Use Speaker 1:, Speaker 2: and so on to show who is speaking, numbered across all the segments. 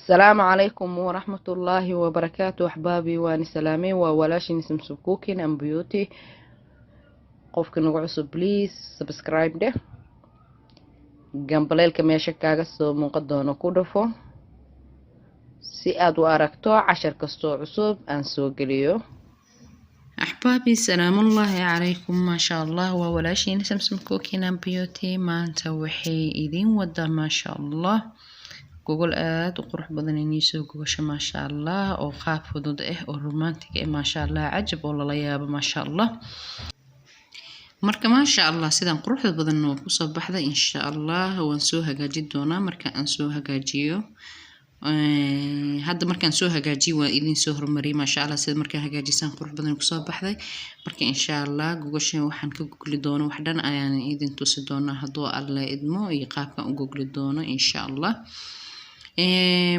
Speaker 1: السلام عليكم ورحمة الله وبركاته أحبابي وأنا سلامين وولاشي نسم سبكوكين أم بيوتي قفك نقعصو بليز سبسكرايب ده جنبليل كميشا كاغسو منقدونو كودفو si aad u aragto cashar kastoo cusub aan soo geliyo أحبابي سلام الله عليكم ما شاء الله وولاشين سمسم كوكين أم بيوتي ما نسوحي إذين ودا ما شاء الله جوجل آد وقروح بدن ينيسو جوجش ما شاء الله أو خاف ودود أو رومانتيك ما شاء الله عجب والله ليابا ما شاء الله marka ma sha Allah sidaan quruxda badan oo ku soo baxda insha Allah waan soo hagaajin doonaa marka aan soo hagaajiyo hadda markaan soo hagaajiyo waa idin soo hormariyay ma sha Allah sida markaan hagaajisan qurux badan ku soo baxday marka insha Allah gogashan waxaan ka gogli doono wax dhan ayaan idin tusi doonaa hadoo Alle idmo iyo qaabkan u gogli doono insha Allah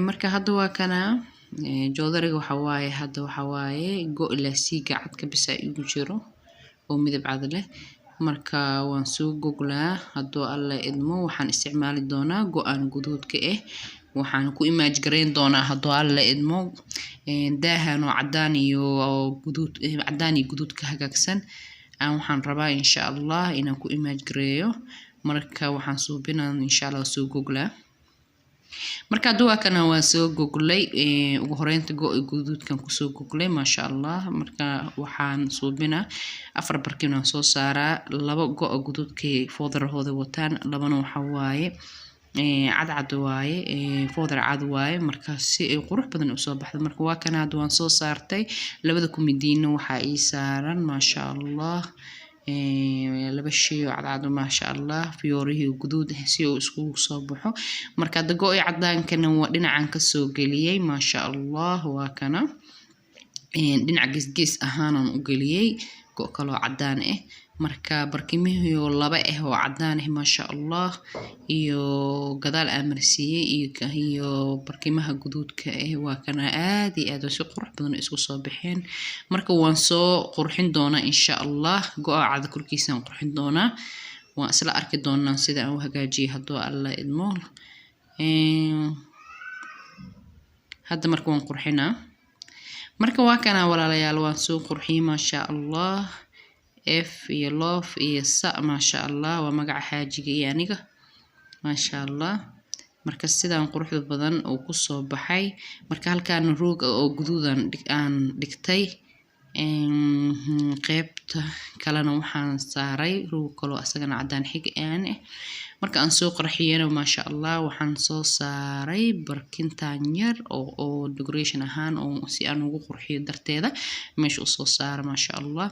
Speaker 1: marka hadda waa kana joodariga waxa waaye go ilaa si gacad ka bisa igu jiro oo midab cad leh marka waan soo goglaa hadoo Alle idmo waxaan isticmaali doonaa go'aan guduudka waxaan ku image gareyn doonaa hadoo Alle idmo daahan oo cadaan iyo guduud ka hagaagsan waxaan rabaa insha Allah inaan ku image gareeyo marka waxaan suubinaa insha Allah soo goglaa marka duwa kana waa soo goglay ugu horeynta guduudkan ku soo goglay ma sha Allah marka waxaan suubinaa afar barkin oo soo saaraa laba guduudkii foodarahooda wataan labana waxa waaye cad waaye foodar cad waaye marka si ay qurux badan u soo baxdo marka waa kana waan soo saartay labada kumidiina waxa ay saaran ma sha Allah laba shay oo cad ma sha Allah fiyoorihi guduud si uu isku soo baxo marka dago ay cadaankana waa dhinacan ka soo galiyay ma sha Allah waa kana dhinac gees ahaan aan u galiyay go kale oo cadaan marka barkimihi laba oo cadaan ma sha Allah iyo gadaal amarsiiyay iyo barkimaha guduudka waa kana aad iyo aad si qurux badan isku soo baxeen marka waan soo qurxin doonaa insha Allah go'a cad kurkiisan qurxin doonaa waan isla arki doonaa sida aan u hagaajiyo hadoo Alle idmo hadda marka waan qurxinaa marka waa kana walaalayaal waan soo qurxiyay ma sha Allah F iyo love iyo sa ma sha Allah waa magaca xaajiga iyo aniga ma sha Allah marka sidaan quruxda badan oo ku soo baxay marka halkaan roog oo guduudan aan dhigtay qaybta kalena waxaan saaray roog kale asagana cadaan xig marka aan soo qurxiyana ma sha Allah waxaan soo saaray barkintan yar oo decoration ahaan oo si aan ugu qurxiyo darteeda meesha u soo saar ma sha Allah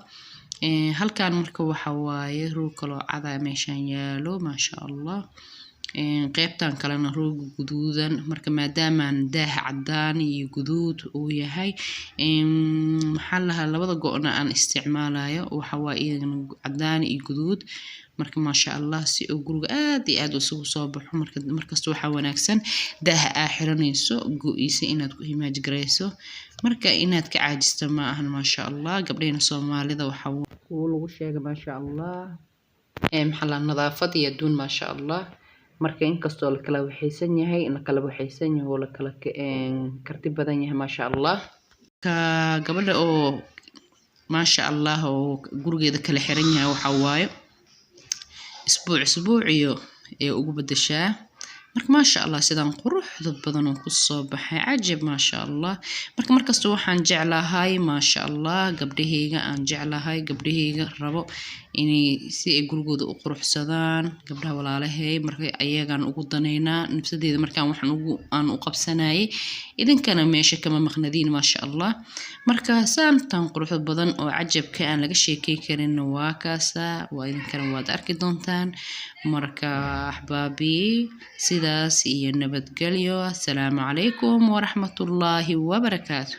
Speaker 1: halkaan marka waxa waaye roog kale oo cad meeshan yaalo ma sha Allah qaybtan kalena roog guduudan marka maadaama daah cadaan iyo guduud uu yahay maxallaha labada go'na aan isticmaalayo waxa waaye cadaan iyo guduud marka ma sha Allah si uu guriga aad iyo aad u soo baxo markasta waxa wanaagsan daah xiranayso go'isa inaad ku image gareyso marka inaad ka caajisto ma ahan ma sha Allah gabdheena Soomaalida waxa lagu sheegay ma sha Allah maxalla nadaafad iyo aduun ma sha Allah marka inkastoo la kala waxaysan yahay oo la kala karti badan yahay ma sha Allah ka gabadha oo ma sha Allah oo gurigeeda kala xiran yahay waxa waaye isbuuc iyo ugu bedeshaa marka ma sha Allah sidaan quruxda badan oo ku soo baxay ajab ma sha Allah markasta waxaan jeclahay ma sha Allah gabdhahayga rabo inay si ay gurigooda u quruxsadaan gabdhaha walaalahay marka ayagaan ugu daneynaa nafsadeeda markaan waxaan aan u qabsanayay idinkana meesha kama maqnadiin ma sha Allah marka saantan quruxda badan oo ajabka aan laga sheekay karin waa kaasa waa idinkana waad arki doontaan marka ahbaabi sidaas iyo nabadgelyo assalaamu calaykum waraxmatullaahi wabarakaatuh